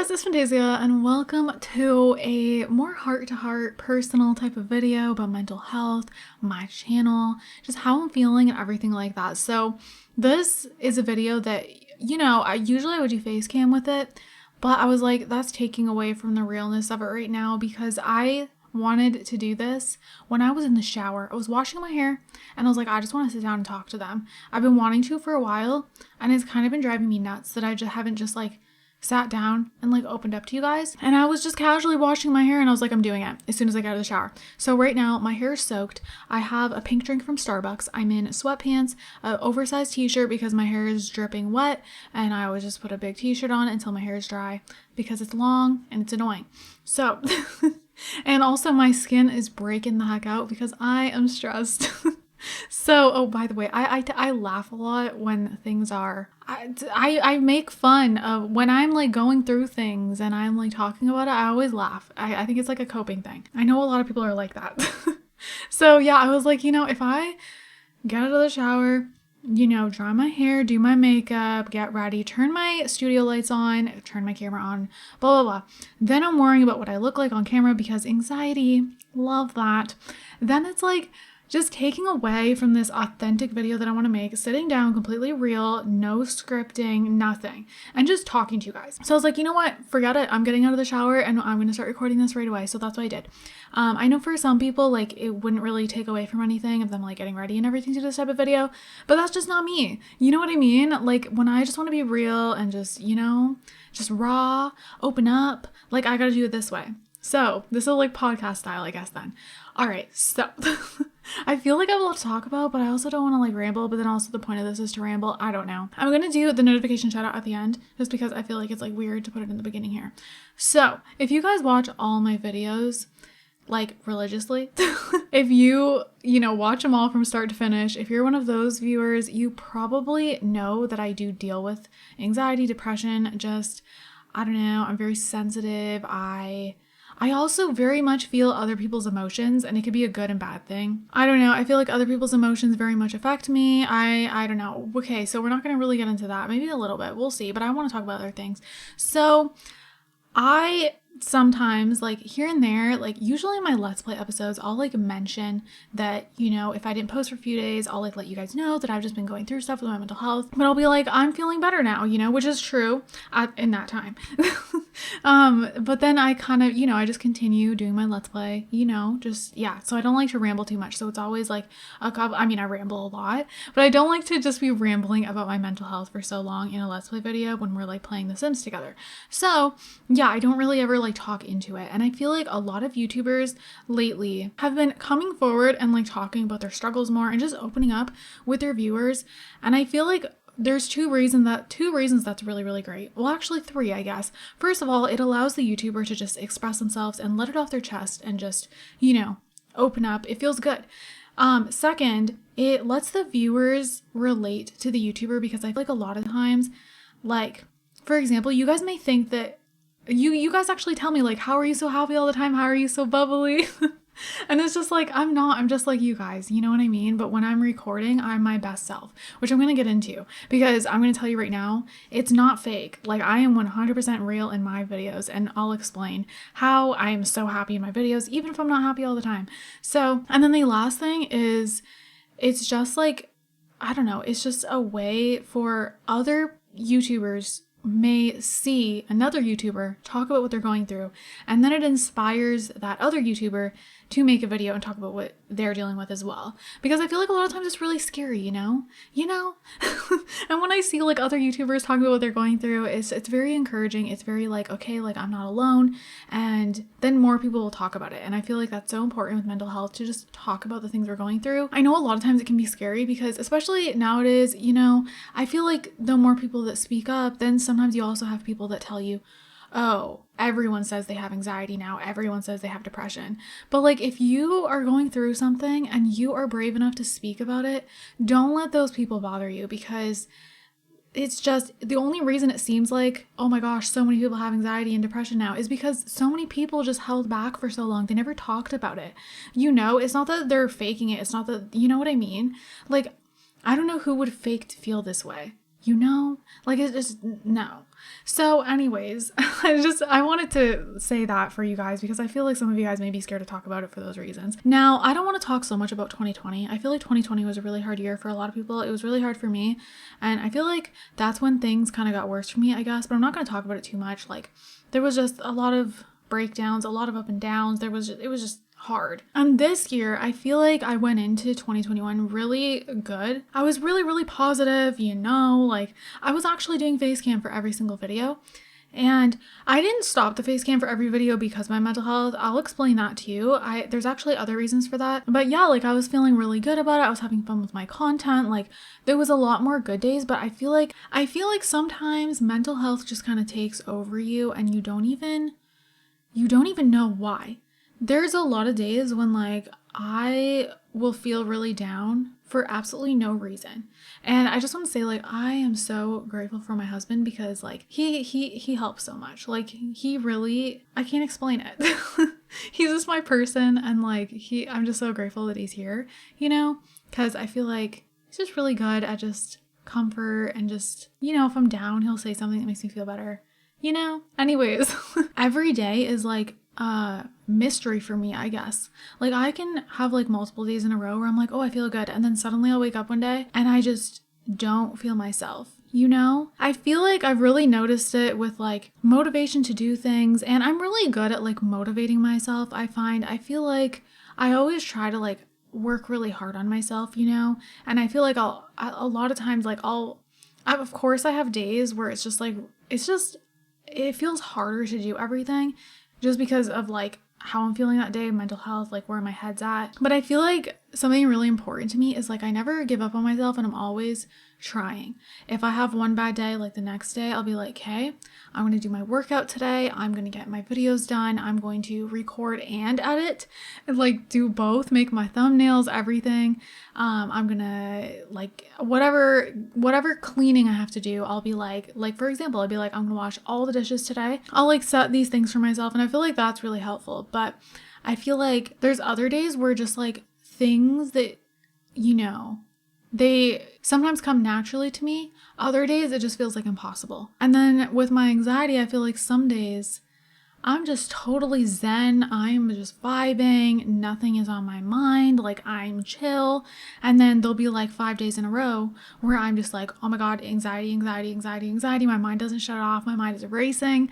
this is Fantayzia and welcome to a more heart-to-heart personal type of video about mental health, my channel, just how I'm feeling and everything like that. So this is a video that, I usually would do face cam with it, but I was like, that's taking away from the realness of it right now because I wanted to do this when I was in the shower. I was washing my hair and I was like, I just want to sit down and talk to them. I've been wanting to for a while and it's kind of been driving me nuts that I just haven't just sat down and opened up to you guys. And I was just casually washing my hair and I was like, I'm doing it as soon as I got out of the shower. So right now my hair is soaked. I have a pink drink from Starbucks. I'm in sweatpants, an oversized t-shirt because my hair is dripping wet, and I always just put a big t-shirt on until my hair is dry because it's long and it's annoying. So and also my skin is breaking the heck out because I am stressed. So, oh, by the way, I laugh a lot when things are, I make fun of when I'm going through things and I'm talking about it. I always laugh. I think it's a coping thing. I know a lot of people are like that. So yeah, I was like, if I get out of the shower, dry my hair, do my makeup, get ready, turn my studio lights on, turn my camera on, blah, blah, blah. Then I'm worrying about what I look like on camera because anxiety, love that. Then it's just taking away from this authentic video that I want to make, sitting down, completely real, no scripting, nothing, and just talking to you guys. So I was like, you know what? Forget it. I'm getting out of the shower and I'm going to start recording this right away. So that's what I did. I know for some people, it wouldn't really take away from anything of them getting ready and everything to this type of video, but that's just not me. You know what I mean? When I just want to be real and just, just raw, open up, I got to do it this way. So this is podcast style, I guess then. All right. So I feel like I have a lot to talk about, but I also don't want to ramble, but then also the point of this is to ramble. I don't know. I'm going to do the notification shout out at the end just because I feel like it's weird to put it in the beginning here. So if you guys watch all my videos, religiously, if you watch them all from start to finish, if you're one of those viewers, you probably know that I do deal with anxiety, depression, just, I don't know, I'm very sensitive. I also very much feel other people's emotions, and it could be a good and bad thing. I don't know. I feel like other people's emotions very much affect me. I don't know. Okay, so we're not going to really get into that. Maybe a little bit. We'll see. But I want to talk about other things. So I sometimes here and there, usually in my Let's Play episodes, I'll mention that, if I didn't post for a few days, I'll let you guys know that I've just been going through stuff with my mental health, but I'll be I'm feeling better now, which is true in that time. But then I kind of, I just continue doing my Let's Play, just, yeah. So I don't like to ramble too much. So it's always I ramble a lot, but I don't like to just be rambling about my mental health for so long in a Let's Play video when we're playing The Sims together. So yeah, I don't really ever talk into it. And I feel a lot of YouTubers lately have been coming forward and talking about their struggles more and just opening up with their viewers. And I feel there's two reasons that's really, really great. Well, actually three, I guess. First of all, it allows the YouTuber to just express themselves and let it off their chest and just, open up. It feels good. Second, it lets the viewers relate to the YouTuber because I feel a lot of times, for example, you guys may think that you guys actually tell me how are you so happy all the time? How are you so bubbly? And it's just I'm not, I'm just like you guys, you know what I mean? But when I'm recording, I'm my best self, which I'm going to get into because I'm going to tell you right now, it's not fake. I am 100% real in my videos, and I'll explain how I am so happy in my videos, even if I'm not happy all the time. So, and then the last thing is it's just I don't know, it's just a way for other YouTubers may see another YouTuber talk about what they're going through, and then it inspires that other YouTuber to make a video and talk about what they're dealing with as well. Because I feel a lot of times it's really scary, you know? And when I see other YouTubers talking about what they're going through, it's very encouraging. It's very okay, I'm not alone. And then more people will talk about it. And I feel that's so important with mental health to just talk about the things we're going through. I know a lot of times it can be scary because especially nowadays, I feel the more people that speak up, then sometimes you also have people that tell you, oh, everyone says they have anxiety now. Everyone says they have depression. But if you are going through something and you are brave enough to speak about it, don't let those people bother you because it's just the only reason it seems oh my gosh, so many people have anxiety and depression now is because so many people just held back for so long. They never talked about it. It's not that they're faking it. It's not that, you know what I mean? I don't know who would fake to feel this way. you know? Like, it's just, no. So anyways, I wanted to say that for you guys because I feel like some of you guys may be scared to talk about it for those reasons. Now, I don't want to talk so much about 2020. I feel like 2020 was a really hard year for a lot of people. It was really hard for me. And I feel like that's when things kind of got worse for me, I guess. But I'm not going to talk about it too much. Like, there was just a lot of breakdowns, a lot of up and downs. It was just hard. And this year, I feel like I went into 2021 really good. I was really, really positive, you know, like I was actually doing face cam for every single video. And I didn't stop the face cam for every video because of my mental health. I'll explain that to you. There's actually other reasons for that. But yeah, like I was feeling really good about it. I was having fun with my content. Like there was a lot more good days, but I feel like sometimes mental health just kind of takes over you and you don't even know why. There's a lot of days when like I will feel really down for absolutely no reason. And I just want to say like I am so grateful for my husband because like he helps so much. Like he really, I can't explain it. He's just my person and like I'm just so grateful that he's here, you know, because I feel like he's just really good at just comfort and just, you know, if I'm down, he'll say something that makes me feel better, you know? Anyways, every day is like mystery for me, I guess. Like I can have like multiple days in a row where I'm like, oh, I feel good. And then suddenly I'll wake up one day and I just don't feel myself, you know? I feel like I've really noticed it with like motivation to do things. And I'm really good at like motivating myself. I feel like I always try to like work really hard on myself, you know? And I feel like a lot of times like of course I have days where it's just like, it feels harder to do everything just because of like how I'm feeling that day, mental health, like where my head's at. But I feel like something really important to me is like I never give up on myself and I'm always trying. If I have one bad day, like the next day, I'll be like, hey, I'm going to do my workout today. I'm going to get my videos done. I'm going to record and edit and like do both, make my thumbnails, everything. I'm going to like whatever cleaning I have to do. I'll be like for example, I'll be like, I'm going to wash all the dishes today. I'll like set these things for myself. And I feel like that's really helpful. But I feel like there's other days where just like things that, you know, they sometimes come naturally to me. Other days, it just feels like impossible. And then with my anxiety, I feel like some days I'm just totally zen. I'm just vibing. Nothing is on my mind. Like I'm chill. And then there'll be like 5 days in a row where I'm just like, oh my God, anxiety. My mind doesn't shut off. My mind is racing.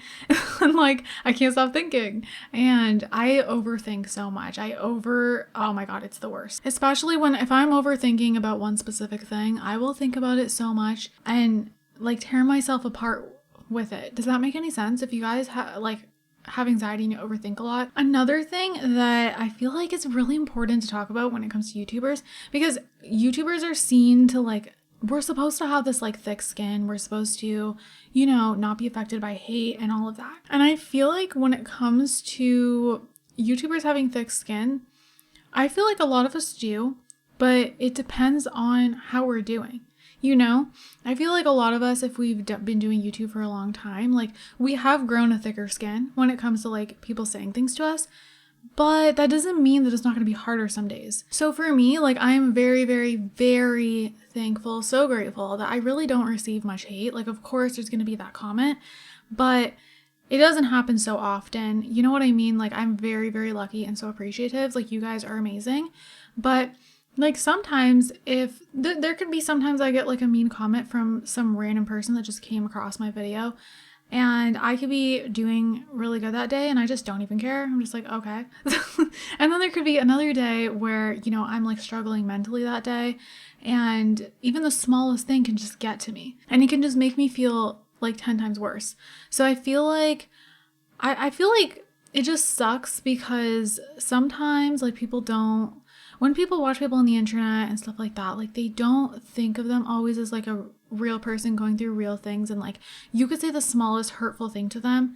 And like, I can't stop thinking. And I overthink so much. Oh my God, it's the worst. Especially if I'm overthinking about one specific thing, I will think about it so much and like tear myself apart with it. Does that make any sense? If you guys have anxiety and you overthink a lot. Another thing that I feel like is really important to talk about when it comes to YouTubers, because YouTubers are seen to like, we're supposed to have this like thick skin. We're supposed to, you know, not be affected by hate and all of that. And I feel like when it comes to YouTubers having thick skin, I feel like a lot of us do, but it depends on how we're doing. You know, I feel like a lot of us, if we've been doing YouTube for a long time, like we have grown a thicker skin when it comes to like people saying things to us, but that doesn't mean that it's not going to be harder some days. So for me, like I am very, very, very thankful, so grateful that I really don't receive much hate. Like, of course, there's going to be that comment, but it doesn't happen so often. You know what I mean? Like I'm very, very lucky and so appreciative. Like you guys are amazing, but like sometimes there could be sometimes I get like a mean comment from some random person that just came across my video and I could be doing really good that day and I just don't even care. I'm just like, okay. And then there could be another day where, you know, I'm like struggling mentally that day and even the smallest thing can just get to me and it can just make me feel like 10 times worse. So I feel like I feel like it just sucks because sometimes like when people watch people on the internet and stuff like that, like they don't think of them always as like a real person going through real things. And like you could say the smallest hurtful thing to them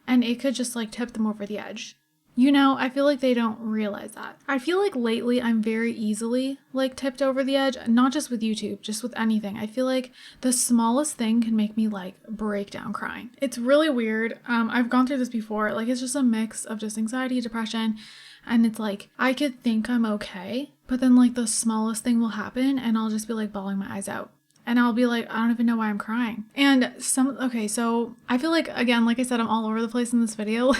and it could just like tip them over the edge. You know, I feel like they don't realize that. I feel like lately I'm very easily like tipped over the edge, not just with YouTube, just with anything. I feel like the smallest thing can make me like break down crying. It's really weird. I've gone through this before. Like it's just a mix of just anxiety, depression. And it's like, I could think I'm okay, but then like the smallest thing will happen and I'll just be like bawling my eyes out. and I'll be like, I don't even know why I'm crying. And okay, so I feel like, again, like I said, I'm all over the place in this video.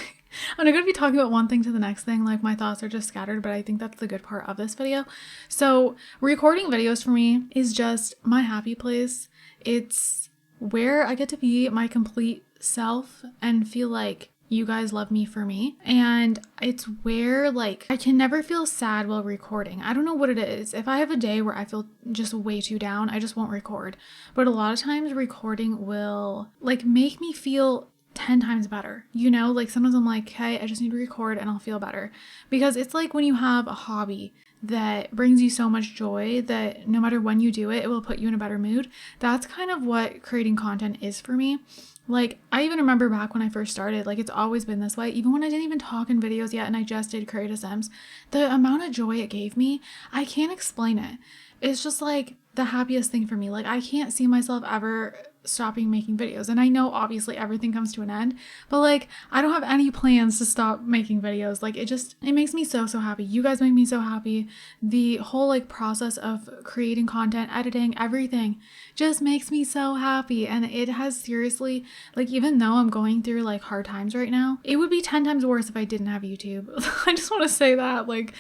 I'm not going to be talking about one thing to the next thing. Like, my thoughts are just scattered, but I think that's the good part of this video. So recording videos for me is just my happy place. It's where I get to be my complete self and feel like you guys love me for me. And it's where, like, I can never feel sad while recording. I don't know what it is. If I have a day where I feel just way too down, I just won't record. But a lot of times recording will, like, make me feel 10 times better. You know, like, sometimes I'm like, hey, I just need to record and I'll feel better. Because it's like when you have a hobby that brings you so much joy that no matter when you do it, it will put you in a better mood. That's kind of what creating content is for me. Like, I even remember back when I first started, like, it's always been this way. Even when I didn't even talk in videos yet and I just did creative sims, the amount of joy it gave me, I can't explain it. It's just like the happiest thing for me. Like, I can't see myself ever stopping making videos. And I know obviously everything comes to an end, but like, I don't have any plans to stop making videos. Like, it makes me so happy. You guys make me so happy. The whole like process of creating content, editing, everything just makes me so happy. And it has seriously, like, even though I'm going through like hard times right now, it would be 10 times worse if I didn't have YouTube. I just want to say that, like,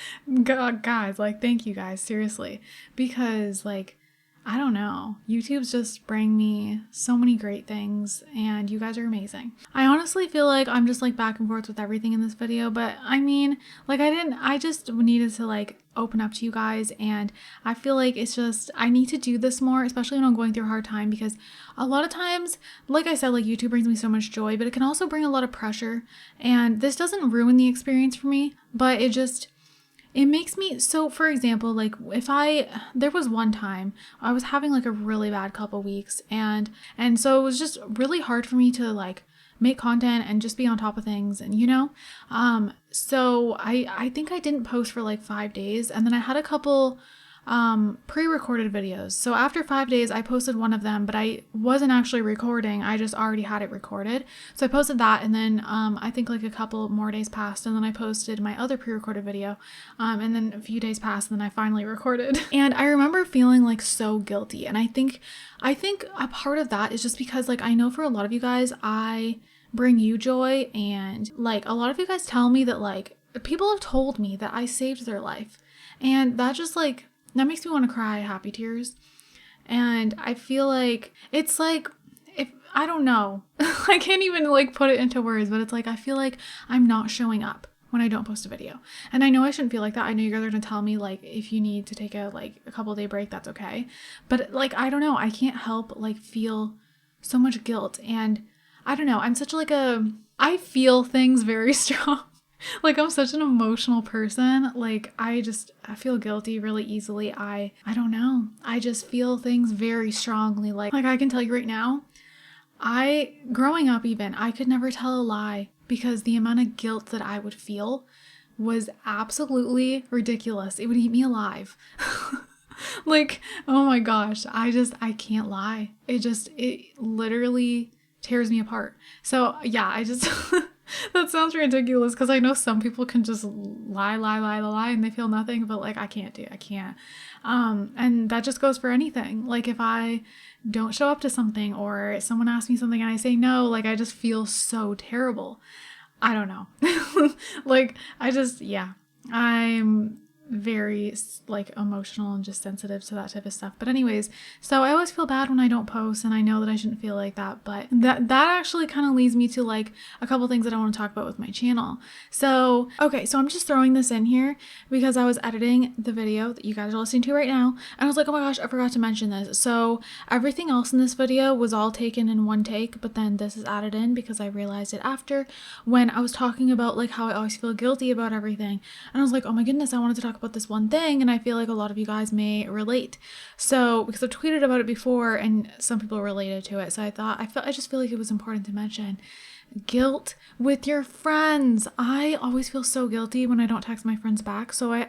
God, guys, like, thank you guys, seriously, because like, I don't know. YouTube's just bring me so many great things and you guys are amazing. I honestly feel like I'm just like back and forth with everything in this video, but I mean, like, I just needed to like open up to you guys, and I feel like it's just, I need to do this more, especially when I'm going through a hard time, because a lot of times, like I said, like, YouTube brings me so much joy, but it can also bring a lot of pressure, and this doesn't ruin the experience for me, but it makes me, so for example, like, there was one time I was having like a really bad couple weeks, and so it was just really hard for me to like make content and just be on top of things, and you know, so I think I didn't post for like 5 days, and then I had a couple pre-recorded videos. So after 5 days, I posted one of them, but I wasn't actually recording. I just already had it recorded. So I posted that, and then I think like a couple more days passed, and then I posted my other pre-recorded video, and then a few days passed, and then I finally recorded. And I remember feeling like so guilty, and I think a part of that is just because, like, I know for a lot of you guys, I bring you joy, and like a lot of you guys tell me that, like, people have told me that I saved their life, and that just like, that makes me want to cry happy tears. And I feel like it's like, if I don't know, I can't even like put it into words, but it's like, I feel like I'm not showing up when I don't post a video. And I know I shouldn't feel like that. I know you guys are gonna tell me, like, if you need to take a couple day break, that's okay. But like, I don't know, I can't help like feel so much guilt. And I don't know, I'm such like I feel things very strong. Like, I'm such an emotional person. Like, I feel guilty really easily. I don't know. I just feel things very strongly. Like I can tell you right now, growing up even, I could never tell a lie because the amount of guilt that I would feel was absolutely ridiculous. It would eat me alive. Like, oh my gosh, I can't lie. It literally tears me apart. So yeah, that sounds ridiculous because I know some people can just lie and they feel nothing, but like, I can't. And that just goes for anything. Like, if I don't show up to something or someone asks me something and I say no, like, I just feel so terrible. I don't know. Like, I'm very like emotional and just sensitive to that type of stuff. But anyways, so I always feel bad when I don't post, and I know that I shouldn't feel like that, but that actually kind of leads me to like a couple things that I want to talk about with my channel. So okay, so I'm just throwing this in here because I was editing the video that you guys are listening to right now, and I was like, oh my gosh, I forgot to mention this. So everything else in this video was all taken in one take, but then this is added in because I realized it after, when I was talking about like how I always feel guilty about everything, and I was like, oh my goodness, I wanted to talk about this one thing, and I feel like a lot of you guys may relate. So because I've tweeted about it before and some people related to it, so I just feel like it was important to mention guilt with your friends. I always feel so guilty when I don't text my friends back. So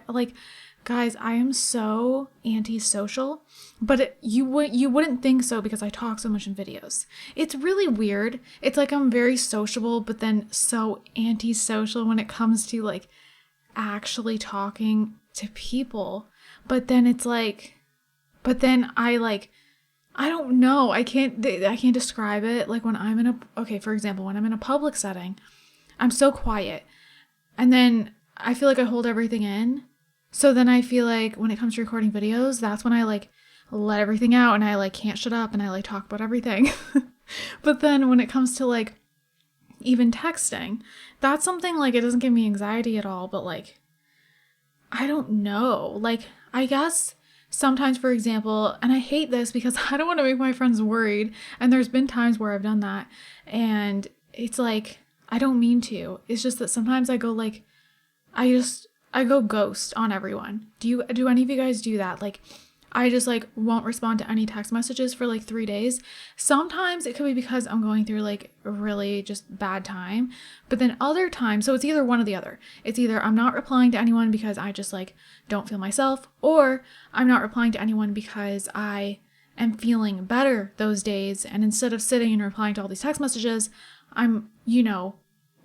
guys, I am so antisocial, but you wouldn't think so because I talk so much in videos. It's really weird. It's like I'm very sociable, but then so antisocial when it comes to like actually talking to people. But then it's like, I like I don't know. I can't describe it. Like when I'm in okay, for example, when I'm in a public setting, I'm so quiet. And then I feel like I hold everything in. So then I feel like when it comes to recording videos, that's when I like let everything out and I like can't shut up and I like talk about everything. But then when it comes to like even texting, that's something like it doesn't give me anxiety at all, but like I don't know. Like I guess sometimes, for example, and I hate this because I don't want to make my friends worried, and there's been times where I've done that and it's like I don't mean to. It's just that sometimes I go like I go ghost on everyone. Do any of you guys do that? Like I just like won't respond to any text messages for like 3 days. Sometimes it could be because I'm going through like a really just bad time, but then other times, so it's either one or the other. It's either I'm not replying to anyone because I just like don't feel myself, or I'm not replying to anyone because I am feeling better those days. And instead of sitting and replying to all these text messages, I'm,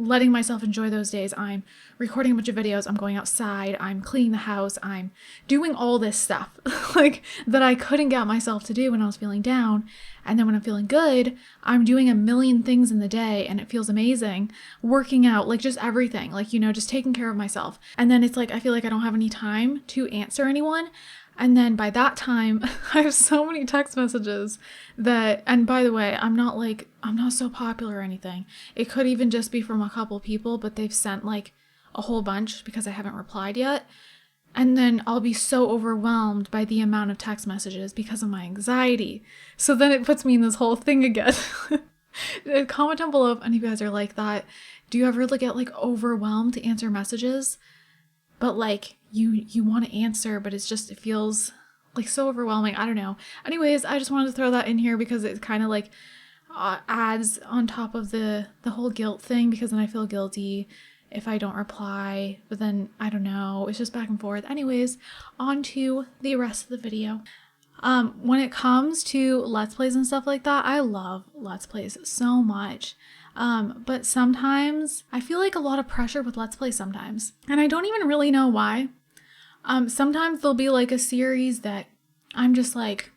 letting myself enjoy those days. I'm recording a bunch of videos. I'm going outside. I'm cleaning the house. I'm doing all this stuff like that I couldn't get myself to do when I was feeling down. And then when I'm feeling good, I'm doing a million things in the day and it feels amazing. Working out, like just everything, like, just taking care of myself. And then it's like, I feel like I don't have any time to answer anyone. And then by that time, I have so many text messages that, and by the way, I'm not so popular or anything. It could even just be from a couple people, but they've sent like a whole bunch because I haven't replied yet. And then I'll be so overwhelmed by the amount of text messages because of my anxiety. So then it puts me in this whole thing again. Comment down below if any of you guys are like that. Do you ever get like overwhelmed to answer messages? But like you want to answer, but it feels like so overwhelming. I don't know. Anyways, I just wanted to throw that in here because it kind of like adds on top of the whole guilt thing, because then I feel guilty if I don't reply, but then I don't know. It's just back and forth. Anyways, on to the rest of the video. When it comes to Let's Plays and stuff like that, I love Let's Plays so much. But sometimes I feel like a lot of pressure with Let's Play sometimes, and I don't even really know why. Sometimes there'll be like a series that I'm just like,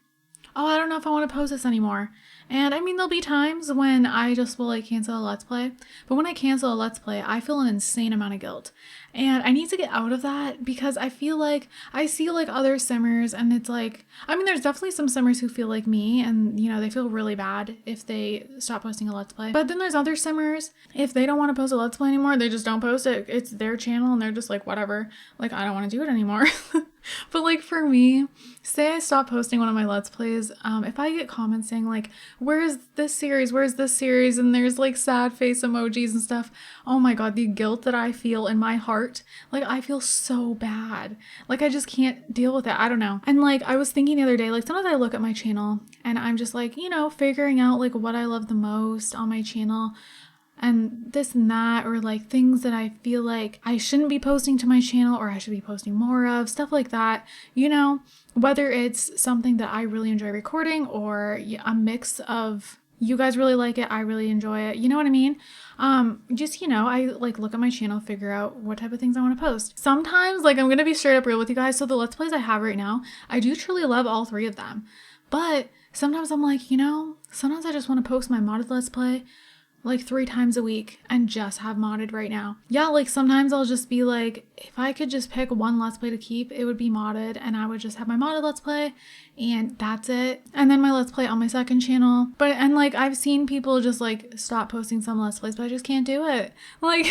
oh, I don't know if I want to post this anymore. And I mean, there'll be times when I just will like cancel a Let's Play, but when I cancel a Let's Play, I feel an insane amount of guilt. And I need to get out of that because I feel like I see like other simmers, and it's like, I mean, there's definitely some simmers who feel like me and, they feel really bad if they stop posting a Let's Play. But then there's other simmers, if they don't want to post a Let's Play anymore, they just don't post it. It's their channel and they're just like, whatever, like, I don't want to do it anymore. But like for me, say I stop posting one of my Let's Plays, if I get comments saying like, where's this series, and there's like sad face emojis and stuff, oh my god, the guilt that I feel in my heart, like I feel so bad. Like I just can't deal with it. I don't know. And like I was thinking the other day, like sometimes I look at my channel and I'm just like, figuring out like what I love the most on my channel and this and that, or like things that I feel like I shouldn't be posting to my channel or I should be posting more of, stuff like that, whether it's something that I really enjoy recording or a mix of you guys really like it, I really enjoy it, you know what I mean? I like look at my channel, figure out what type of things I want to post. Sometimes, like I'm gonna be straight up real with you guys, so the Let's Plays I have right now, I do truly love all 3 of them, but sometimes I'm like, sometimes I just want to post my modded Let's Play like 3 times a week and just have modded right now. Yeah, like sometimes I'll just be like, if I could just pick one Let's Play to keep, it would be modded, and I would just have my modded Let's Play and that's it. And then my Let's Play on my second channel. And like I've seen people just like stop posting some Let's Plays, but I just can't do it. Like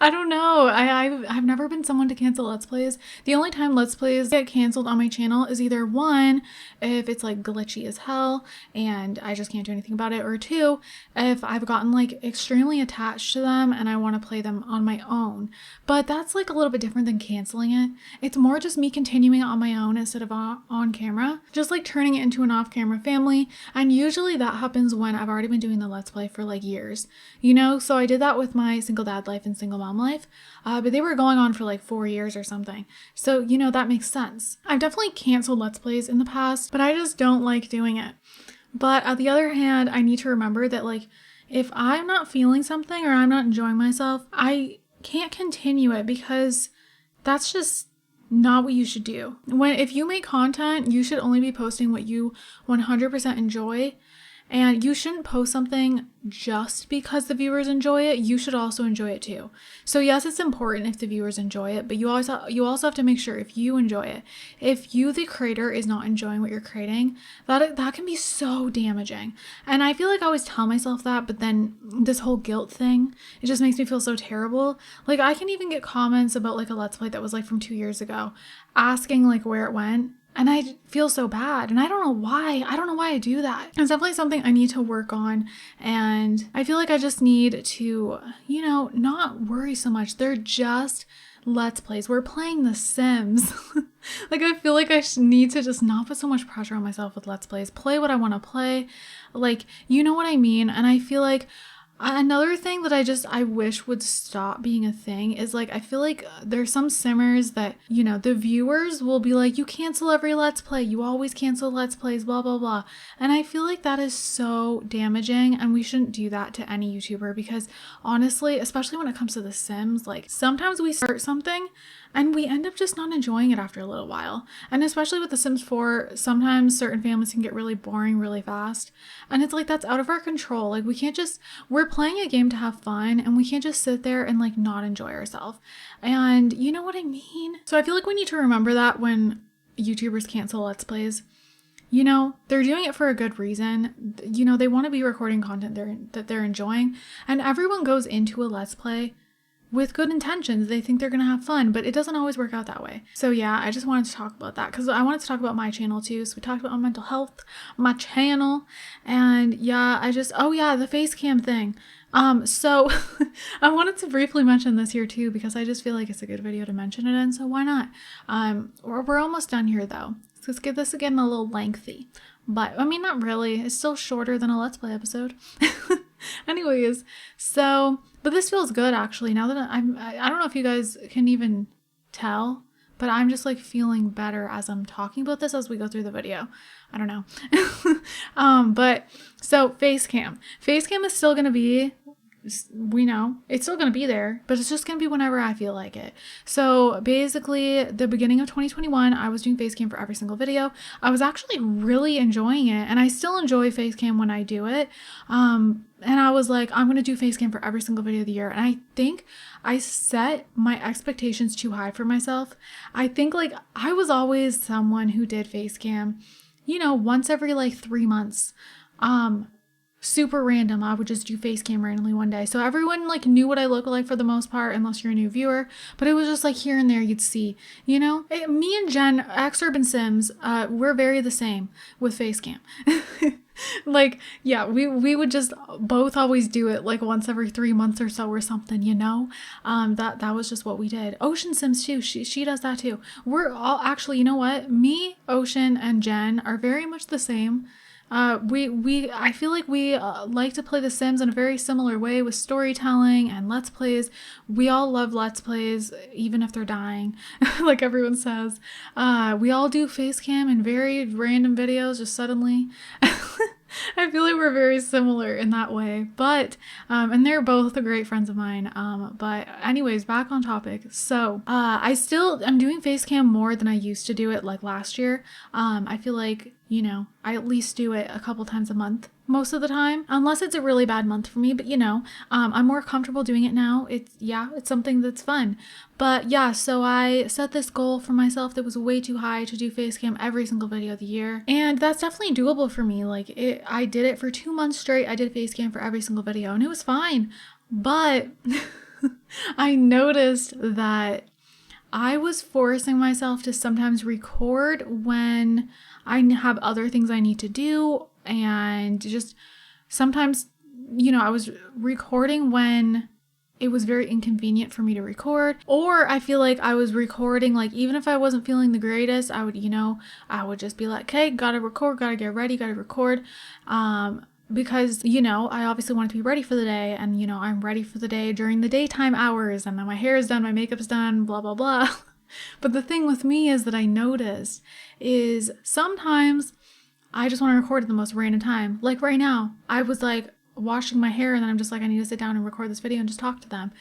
I don't know. I've never been someone to cancel Let's Plays. The only time Let's Plays get canceled on my channel is either 1, if it's like glitchy as hell and I just can't do anything about it, or 2, if I've gotten like extremely attached to them and I want to play them on my own. But that's like a little bit different than canceling it. It's more just me continuing it on my own instead of on camera, just like turning it into an off-camera family. And usually that happens when I've already been doing the Let's Play for like years, so I did that with my single dad life and single mom life, but they were going on for like 4 years or something, so that makes sense. I've definitely canceled Let's Plays in the past, but I just don't like doing it. But on the other hand, I need to remember that like if I'm not feeling something or I'm not enjoying myself, I can't continue it, because that's just not what you should do. If you make content, you should only be posting what you 100% enjoy. And you shouldn't post something just because the viewers enjoy it. You should also enjoy it too. So yes, it's important if the viewers enjoy it, but you also have to make sure if you enjoy it. If you, the creator, is not enjoying what you're creating, that can be so damaging. And I feel like I always tell myself that, but then this whole guilt thing, it just makes me feel so terrible. Like I can even get comments about like a Let's Play that was like from 2 years ago, asking like where it went. And I feel so bad. And I don't know why. I don't know why I do that. It's definitely something I need to work on. And I feel like I just need to, not worry so much. They're just Let's Plays. We're playing The Sims. Like, I feel like I need to just not put so much pressure on myself with Let's Plays. Play what I want to play. Like, you know what I mean? And I feel like another thing that I wish would stop being a thing is like, I feel like there's some simmers that, the viewers will be like, you cancel every Let's Play. You always cancel Let's Plays, blah, blah, blah. And I feel like that is so damaging and we shouldn't do that to any YouTuber because honestly, especially when it comes to The Sims, like sometimes we start something and we end up just not enjoying it after a little while. And especially with The Sims 4, sometimes certain families can get really boring really fast. And it's like, that's out of our control. Like we're playing a game to have fun and we can't just sit there and like not enjoy ourselves. And you know what I mean? So I feel like we need to remember that when YouTubers cancel Let's Plays. They're doing it for a good reason. They want to be recording content that they're enjoying. And everyone goes into a Let's Play with good intentions. They think they're going to have fun, but it doesn't always work out that way. So yeah, I just wanted to talk about that because I wanted to talk about my channel too. So we talked about mental health, my channel, and yeah, the face cam thing. So I wanted to briefly mention this here too, because I just feel like it's a good video to mention it in. So why not? We're almost done here though. So let's give this again a little lengthy, but I mean, not really. It's still shorter than a Let's Play episode. Anyways, but this feels good actually. Now that I don't know if you guys can even tell, but I'm just like feeling better as I'm talking about this as we go through the video. I don't know. But so face cam is still going to be, we know it's still going to be there, but it's just going to be whenever I feel like it. So basically the beginning of 2021, I was doing face cam for every single video. I was actually really enjoying it and I still enjoy face cam when I do it. And I was like, I'm going to do face cam for every single video of the year. And I think I set my expectations too high for myself. I think like I was always someone who did face cam, once every like 3 months. Super random. I would just do face cam randomly one day. So everyone like knew what I look like for the most part, unless you're a new viewer, but it was just like here and there you'd see, me and Jen, ex-Urban Sims, we're very the same with face cam. Like, yeah, we would just both always do it like once every 3 months or so or something, that was just what we did. Ocean Sims too. She does that too. We're all actually, you know what? Me, Ocean, and Jen are very much the same. I feel like we like to play The Sims in a very similar way with storytelling and Let's Plays. We all love Let's Plays, even if they're dying, like everyone says. We all do face cam in very random videos, just suddenly. I feel like we're very similar in that way, but, and they're both great friends of mine. But anyways, back on topic. So, I'm doing face cam more than I used to do it like last year. I feel like, I at least do it a couple times a month most of the time, unless it's a really bad month for me, but I'm more comfortable doing it now. It's something that's fun. But yeah, so I set this goal for myself that was way too high to do face cam every single video of the year. And that's definitely doable for me. Like I did it for 2 months straight. I did face cam for every single video and it was fine. But I noticed that I was forcing myself to sometimes record when I have other things I need to do, and just sometimes, I was recording when it was very inconvenient for me to record, or I feel like I was recording, like, even if I wasn't feeling the greatest, I would just be like, okay, gotta record, gotta get ready, gotta record, because, I obviously want to be ready for the day, and, I'm ready for the day during the daytime hours, and then my hair is done, my makeup's done, blah, blah, blah. But the thing with me is that I noticed is sometimes I just want to record at the most random time. Like right now, I was like washing my hair and then I'm just like, I need to sit down and record this video and just talk to them.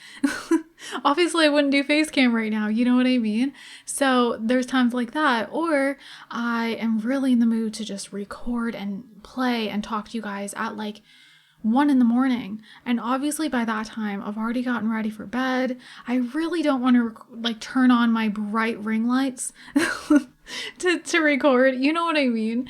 Obviously I wouldn't do face cam right now, you know what I mean? So there's times like that, or I am really in the mood to just record and play and talk to you guys at like 1 in the morning. And obviously by that time I've already gotten ready for bed. I really don't want to like turn on my bright ring lights to record, you know what I mean?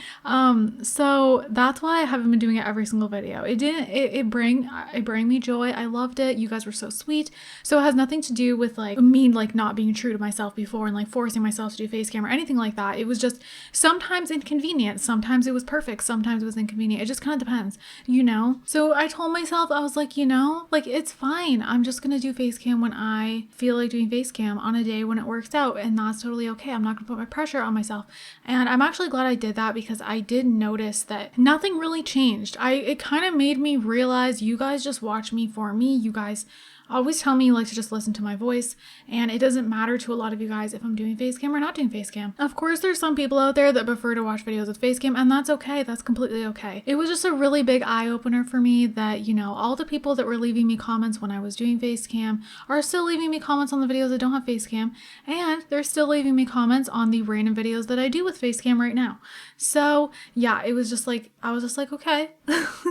So that's why I haven't been doing it every single video. It bring me joy. I loved it. You guys were so sweet. So it has nothing to do with like me like not being true to myself before and like forcing myself to do face cam or anything like that. It was just sometimes inconvenient. Sometimes it was perfect. Sometimes it was inconvenient. It just kind of depends, you know? So I told myself, I was like, you know, like it's fine. I'm just gonna do face cam when I feel like doing face cam on a day when it works out, and that's totally okay. I'm not gonna put my pressure on myself. And I'm actually glad I did that, because I did notice that nothing really changed. It kind of made me realize you guys just watch me for me. You guys always tell me you like to just listen to my voice, and it doesn't matter to a lot of you guys if I'm doing face cam or not doing face cam. Of course, there's some people out there that prefer to watch videos with face cam, and that's okay. That's completely okay. It was just a really big eye opener for me that, you know, all the people that were leaving me comments when I was doing face cam are still leaving me comments on the videos that don't have face cam, and they're still leaving me comments on the random videos that I do with face cam right now. So yeah, it was just like, I was just like, okay.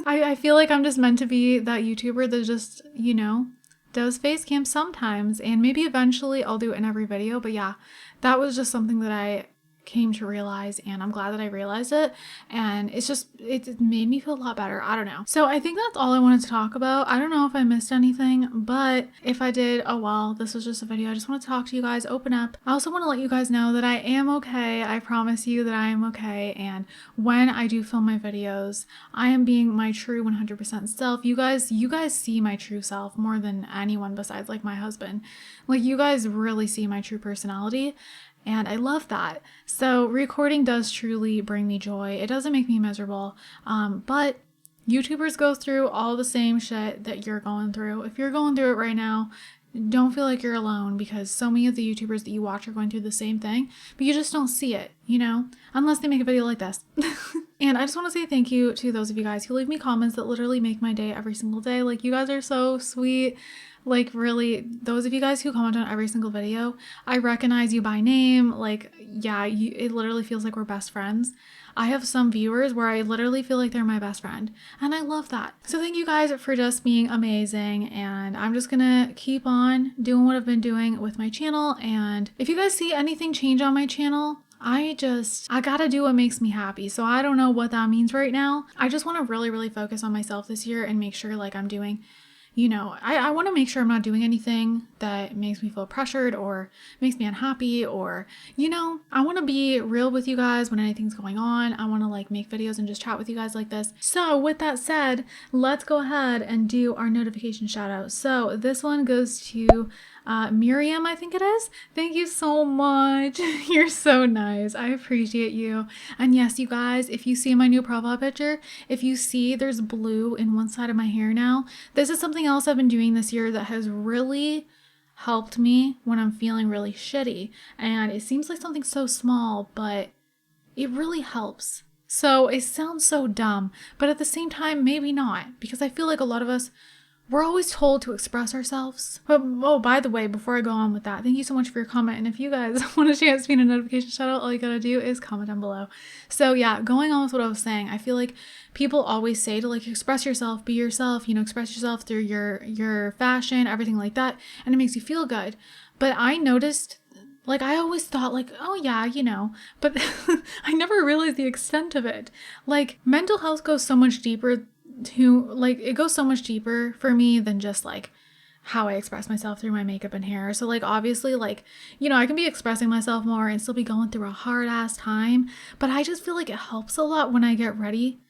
I feel like I'm just meant to be that YouTuber that just, you know, does face cam sometimes, and maybe eventually I'll do it in every video. But yeah, that was just something that I came to realize, and I'm glad that I realized it, and it made me feel a lot better. I don't know. So I think that's all I wanted to talk about. I don't know if I missed anything, but if I did, oh well, this was just a video. I just want to talk to you guys, open up. I also want to let you guys know that I am okay. I promise you that I am okay, and when I do film my videos, I am being my true 100% self. You guys see my true self more than anyone besides like my husband. Like, you guys really see my true personality, and I love that. So recording does truly bring me joy. It doesn't make me miserable. But YouTubers go through all the same shit that you're going through. If you're going through it right now, don't feel like you're alone, because so many of the YouTubers that you watch are going through the same thing, but you just don't see it, you know, unless they make a video like this. And I just want to say thank you to those of you guys who leave me comments that literally make my day every single day. Like, you guys are so sweet. Like, really, those of you guys who comment on every single video, I recognize you by name. Like, yeah, it literally feels like we're best friends. I have some viewers where I literally feel like they're my best friend, and I love that. So thank you guys for just being amazing, and I'm just gonna keep on doing what I've been doing with my channel. And if you guys see anything change on my channel, I gotta do what makes me happy. So I don't know what that means right now. I just want to really focus on myself this year and make sure like I'm doing, you know, I want to make sure I'm not doing anything that makes me feel pressured or makes me unhappy, or, you know, I want to be real with you guys when anything's going on. I want to like make videos and just chat with you guys like this. So with that said, let's go ahead and do our notification shout out. So this one goes to Miriam, I think it is. Thank you so much. You're so nice. I appreciate you. And yes, you guys, if you see my new profile picture, if you see there's blue in one side of my hair now, this is something else I've been doing this year that has really helped me when I'm feeling really shitty. And it seems like something so small, but it really helps. So it sounds so dumb, but at the same time, maybe not, because I feel like a lot of us, we're always told to express ourselves. But oh, by the way, before I go on with that, thank you so much for your comment. And if you guys want a chance to be in a notification shout out, all you gotta do is comment down below. So yeah, going on with what I was saying, I feel like people always say to like express yourself, be yourself, you know, express yourself through your fashion, everything like that, and it makes you feel good. But I noticed, like, I always thought like, oh yeah, you know, but I never realized the extent of it. Like, mental health goes so much deeper it goes so much deeper for me than just like how I express myself through my makeup and hair. So like, obviously, like, you know, I can be expressing myself more and still be going through a hard ass time, but I just feel like it helps a lot when I get ready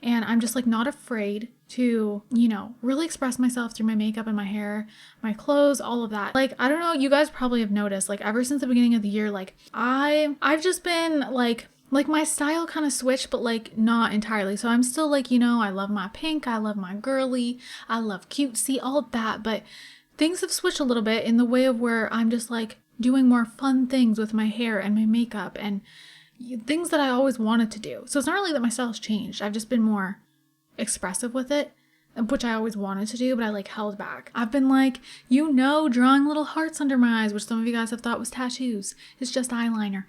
and I'm just like not afraid to, you know, really express myself through my makeup and my hair, my clothes, all of that. Like, I don't know, you guys probably have noticed, like, ever since the beginning of the year, like I've just been like my style kind of switched, but like not entirely. So I'm still like, you know, I love my pink, I love my girly, I love cutesy, all of that. But things have switched a little bit in the way of where I'm just like doing more fun things with my hair and my makeup and things that I always wanted to do. So it's not really that my style's changed. I've just been more expressive with it. which I always wanted to do, but I like held back. I've been like, you know, drawing little hearts under my eyes, which some of you guys have thought was tattoos. It's just eyeliner.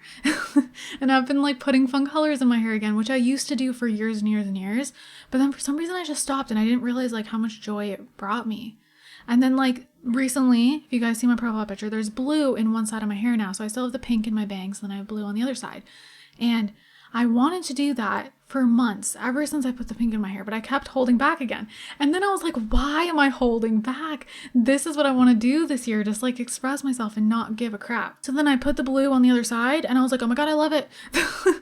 And I've been like putting fun colors in my hair again, which I used to do for years and years and years. But then for some reason I just stopped and I didn't realize like how much joy it brought me. And then like recently, if you guys see my profile picture, there's blue in one side of my hair now. So I still have the pink in my bangs, and then I have blue on the other side. And I wanted to do that for months, ever since I put the pink in my hair, but I kept holding back again. And then I was like, why am I holding back? This is what I want to do this year, just like express myself and not give a crap. So then I put the blue on the other side and I was like, oh my God, I love it.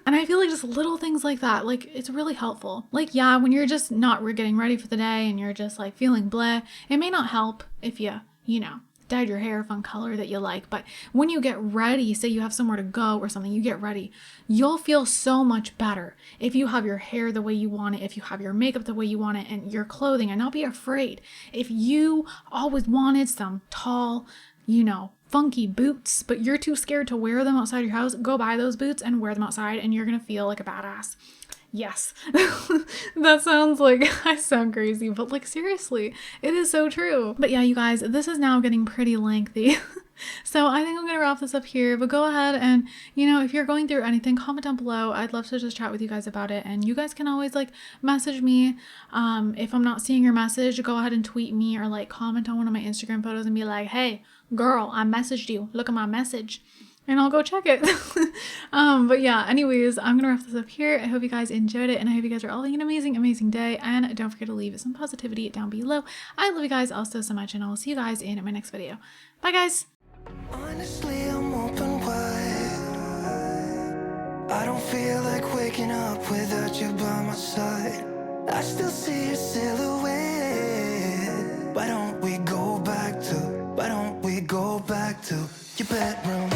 And I feel like just little things like that, like it's really helpful. Like, yeah, when you're just not getting ready for the day and you're just like feeling bleh, it may not help if you know, dyed your hair a fun color that you like, but when you get ready, say you have somewhere to go or something, you get ready, you'll feel so much better if you have your hair the way you want it, if you have your makeup the way you want it, and your clothing, and not be afraid. If you always wanted some tall, you know, funky boots, but you're too scared to wear them outside your house, go buy those boots and wear them outside and you're gonna feel like a badass. Yes. That sounds like I sound crazy, but like seriously, it is so true. But yeah, you guys, this is now getting pretty lengthy. So I think I'm going to wrap this up here, but go ahead and, you know, if you're going through anything, comment down below. I'd love to just chat with you guys about it. And you guys can always like message me. If I'm not seeing your message, go ahead and tweet me or like comment on one of my Instagram photos and be like, hey, girl, I messaged you. Look at my message. And I'll go check it. But yeah, anyways, I'm going to wrap this up here. I hope you guys enjoyed it. And I hope you guys are all having an amazing, amazing day. And don't forget to leave some positivity down below. I love you guys all so much. And I will see you guys in my next video. Bye, guys. Honestly, I'm open wide. I don't feel like waking up without you by my side. I still see your silhouette. Why don't we go back to your bedroom?